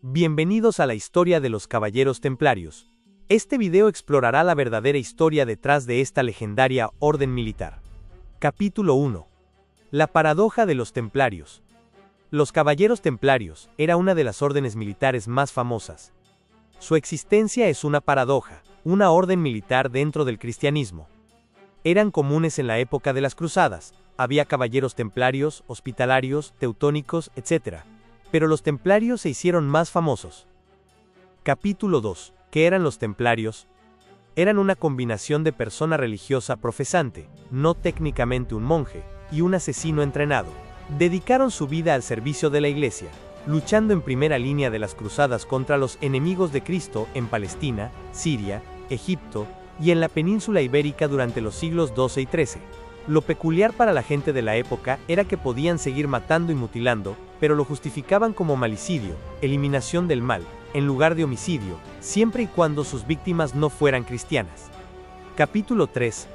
Bienvenidos a la historia de los Caballeros Templarios. Este video explorará la verdadera historia detrás de esta legendaria orden militar. Capítulo 1. La paradoja de los Templarios. Los Caballeros Templarios era una de las órdenes militares más famosas. Su existencia es una paradoja, una orden militar dentro del cristianismo. Eran comunes en la época de las cruzadas, había caballeros templarios, hospitalarios, teutónicos, etc. Pero los templarios se hicieron más famosos. Capítulo 2. ¿Qué eran los templarios? Eran una combinación de persona religiosa profesante, no técnicamente un monje, y un asesino entrenado. Dedicaron su vida al servicio de la iglesia, luchando en primera línea de las cruzadas contra los enemigos de Cristo en Palestina, Siria, Egipto, y en la península ibérica durante los siglos XII y XIII. Lo peculiar para la gente de la época era que podían seguir matando y mutilando, pero lo justificaban como malicidio, eliminación del mal, en lugar de homicidio, siempre y cuando sus víctimas no fueran cristianas. Capítulo 3.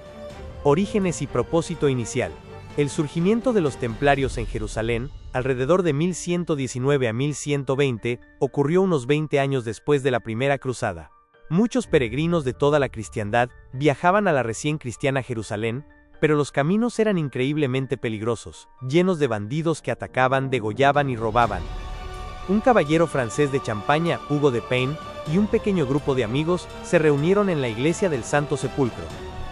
Orígenes y propósito inicial. El surgimiento de los templarios en Jerusalén, alrededor de 1119 a 1120, ocurrió unos 20 años después de la primera cruzada. Muchos peregrinos de toda la cristiandad viajaban a la recién cristiana Jerusalén, pero los caminos eran increíblemente peligrosos, llenos de bandidos que atacaban, degollaban y robaban. Un caballero francés de Champaña, Hugo de Payne, y un pequeño grupo de amigos se reunieron en la iglesia del Santo Sepulcro.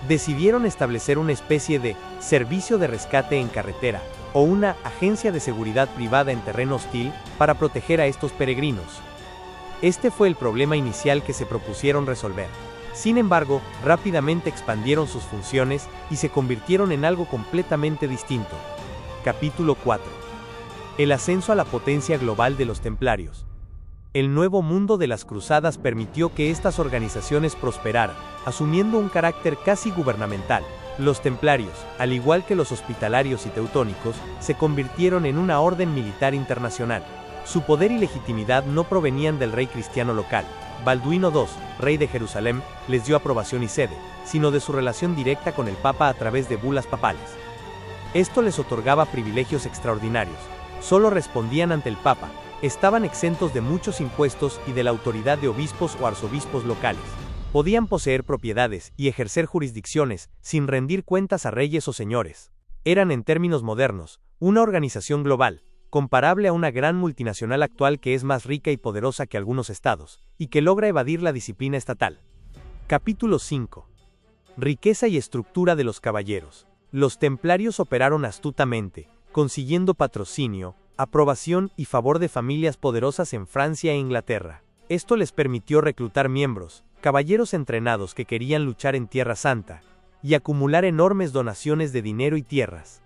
Decidieron establecer una especie de servicio de rescate en carretera, o una agencia de seguridad privada en terreno hostil, para proteger a estos peregrinos. Este fue el problema inicial que se propusieron resolver. Sin embargo, rápidamente expandieron sus funciones y se convirtieron en algo completamente distinto. Capítulo 4. El ascenso a la potencia global de los templarios. El nuevo mundo de las cruzadas permitió que estas organizaciones prosperaran, asumiendo un carácter casi gubernamental. Los templarios, al igual que los hospitalarios y teutónicos, se convirtieron en una orden militar internacional. Su poder y legitimidad no provenían del rey cristiano local, Balduino II, rey de Jerusalén, les dio aprobación y sede, sino de su relación directa con el Papa a través de bulas papales. Esto les otorgaba privilegios extraordinarios. Solo respondían ante el Papa, estaban exentos de muchos impuestos y de la autoridad de obispos o arzobispos locales. Podían poseer propiedades y ejercer jurisdicciones sin rendir cuentas a reyes o señores. Eran, en términos modernos, una organización global, comparable a una gran multinacional actual que es más rica y poderosa que algunos estados, y que logra evadir la disciplina estatal. Capítulo 5. Riqueza y estructura de los caballeros. Los templarios operaron astutamente, consiguiendo patrocinio, aprobación y favor de familias poderosas en Francia e Inglaterra. Esto les permitió reclutar miembros, caballeros entrenados que querían luchar en Tierra Santa, y acumular enormes donaciones de dinero y tierras.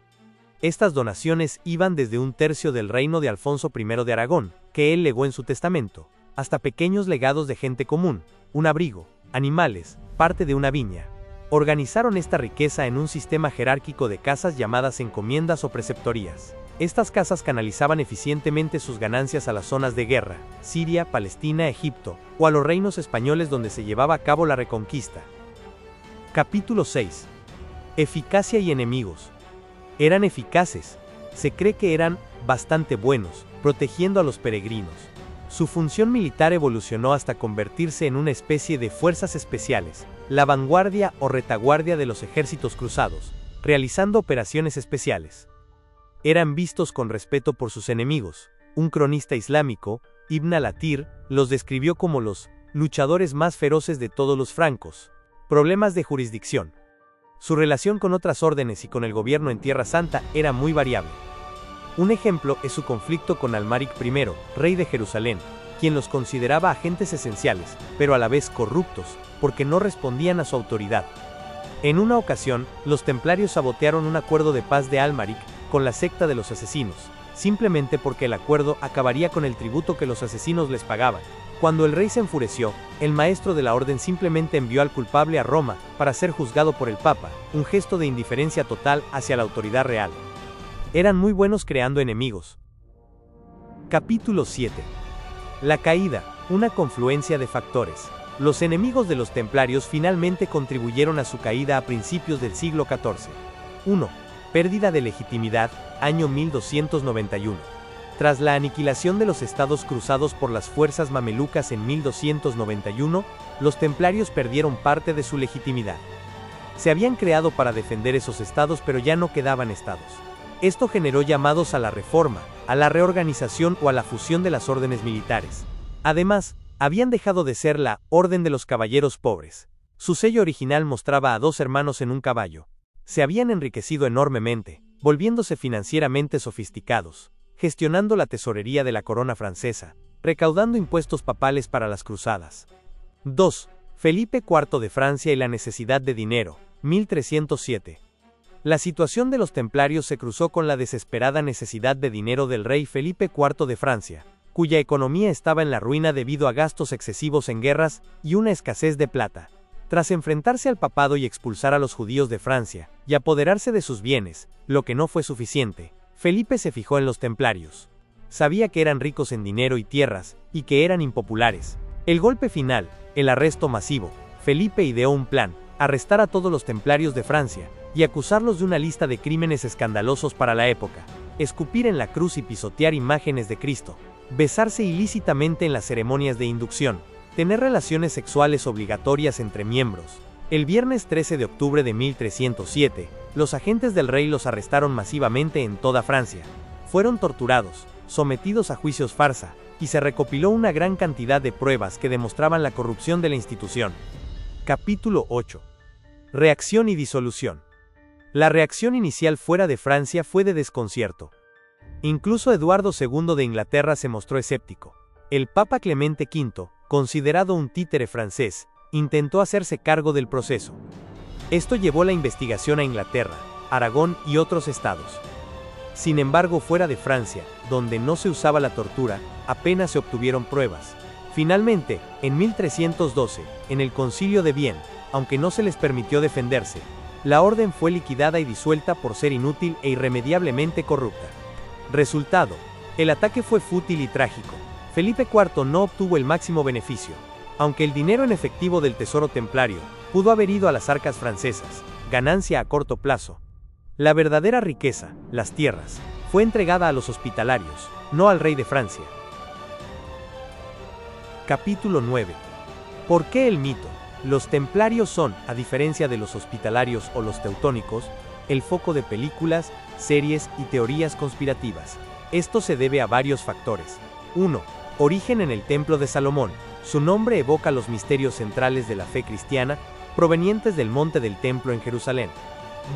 Estas donaciones iban desde un tercio del reino de Alfonso I de Aragón, que él legó en su testamento, hasta pequeños legados de gente común, un abrigo, animales, parte de una viña. Organizaron esta riqueza en un sistema jerárquico de casas llamadas encomiendas o preceptorías. Estas casas canalizaban eficientemente sus ganancias a las zonas de guerra, Siria, Palestina, Egipto, o a los reinos españoles donde se llevaba a cabo la reconquista. Capítulo 6. Eficacia y enemigos. Eran eficaces. Se cree que eran bastante buenos, protegiendo a los peregrinos. Su función militar evolucionó hasta convertirse en una especie de fuerzas especiales, la vanguardia o retaguardia de los ejércitos cruzados, realizando operaciones especiales. Eran vistos con respeto por sus enemigos. Un cronista islámico, Ibn al-Athir, los describió como los luchadores más feroces de todos los francos. Problemas de jurisdicción. Su relación con otras órdenes y con el gobierno en Tierra Santa era muy variable. Un ejemplo es su conflicto con Almaric I, rey de Jerusalén, quien los consideraba agentes esenciales, pero a la vez corruptos, porque no respondían a su autoridad. En una ocasión, los templarios sabotearon un acuerdo de paz de Almaric con la secta de los asesinos, simplemente porque el acuerdo acabaría con el tributo que los asesinos les pagaban. Cuando el rey se enfureció, el maestro de la orden simplemente envió al culpable a Roma para ser juzgado por el Papa, un gesto de indiferencia total hacia la autoridad real. Eran muy buenos creando enemigos. Capítulo 7. La caída, una confluencia de factores. Los enemigos de los templarios finalmente contribuyeron a su caída a principios del siglo XIV. 1. Pérdida de legitimidad, año 1291. Tras la aniquilación de los estados cruzados por las fuerzas mamelucas en 1291, los templarios perdieron parte de su legitimidad. Se habían creado para defender esos estados, pero ya no quedaban estados. Esto generó llamados a la reforma, a la reorganización o a la fusión de las órdenes militares. Además, habían dejado de ser la Orden de los Caballeros Pobres. Su sello original mostraba a dos hermanos en un caballo. Se habían enriquecido enormemente, volviéndose financieramente sofisticados, gestionando la tesorería de la corona francesa, recaudando impuestos papales para las cruzadas. 2. Felipe IV de Francia y la necesidad de dinero, 1307. La situación de los templarios se cruzó con la desesperada necesidad de dinero del rey Felipe IV de Francia, cuya economía estaba en la ruina debido a gastos excesivos en guerras y una escasez de plata. Tras enfrentarse al papado y expulsar a los judíos de Francia, y apoderarse de sus bienes, lo que no fue suficiente, Felipe se fijó en los templarios. Sabía que eran ricos en dinero y tierras, y que eran impopulares. El golpe final, el arresto masivo. Felipe ideó un plan: arrestar a todos los templarios de Francia, y acusarlos de una lista de crímenes escandalosos para la época: escupir en la cruz y pisotear imágenes de Cristo, besarse ilícitamente en las ceremonias de inducción, tener relaciones sexuales obligatorias entre miembros. El viernes 13 de octubre de 1307, los agentes del rey los arrestaron masivamente en toda Francia. Fueron torturados, sometidos a juicios farsa, y se recopiló una gran cantidad de pruebas que demostraban la corrupción de la institución. Capítulo 8. Reacción y disolución. La reacción inicial fuera de Francia fue de desconcierto. Incluso Eduardo II de Inglaterra se mostró escéptico. El Papa Clemente V, considerado un títere francés, intentó hacerse cargo del proceso. Esto llevó la investigación a Inglaterra, Aragón y otros estados. Sin embargo, fuera de Francia, donde no se usaba la tortura, apenas se obtuvieron pruebas. Finalmente, en 1312, en el Concilio de Vienne, aunque no se les permitió defenderse, la orden fue liquidada y disuelta por ser inútil e irremediablemente corrupta. Resultado: el ataque fue fútil y trágico. Felipe IV no obtuvo el máximo beneficio. Aunque el dinero en efectivo del tesoro templario pudo haber ido a las arcas francesas, ganancia a corto plazo, la verdadera riqueza, las tierras, fue entregada a los hospitalarios, no al rey de Francia. Capítulo 9. ¿Por qué el mito? Los templarios son, a diferencia de los hospitalarios o los teutónicos, el foco de películas, series y teorías conspirativas. Esto se debe a varios factores. 1. Origen en el Templo de Salomón. Su nombre evoca los misterios centrales de la fe cristiana, provenientes del monte del templo en Jerusalén.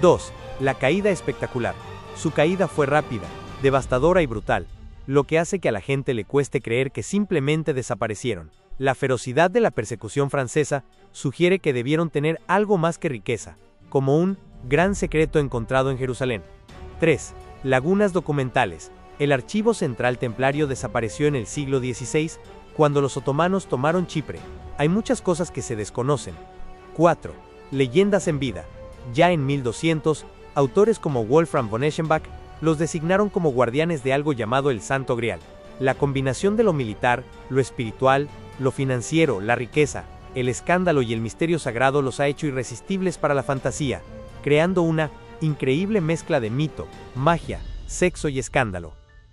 2. La caída espectacular. Su caída fue rápida, devastadora y brutal, lo que hace que a la gente le cueste creer que simplemente desaparecieron. La ferocidad de la persecución francesa sugiere que debieron tener algo más que riqueza, como un gran secreto encontrado en Jerusalén. 3. Lagunas documentales. El archivo central templario desapareció en el siglo XVI, cuando los otomanos tomaron Chipre. Hay muchas cosas que se desconocen. 4. Leyendas en vida. Ya en 1200, autores como Wolfram von Eschenbach los designaron como guardianes de algo llamado el Santo Grial. La combinación de lo militar, lo espiritual, lo financiero, la riqueza, el escándalo y el misterio sagrado los ha hecho irresistibles para la fantasía, creando una increíble mezcla de mito, magia, sexo y escándalo.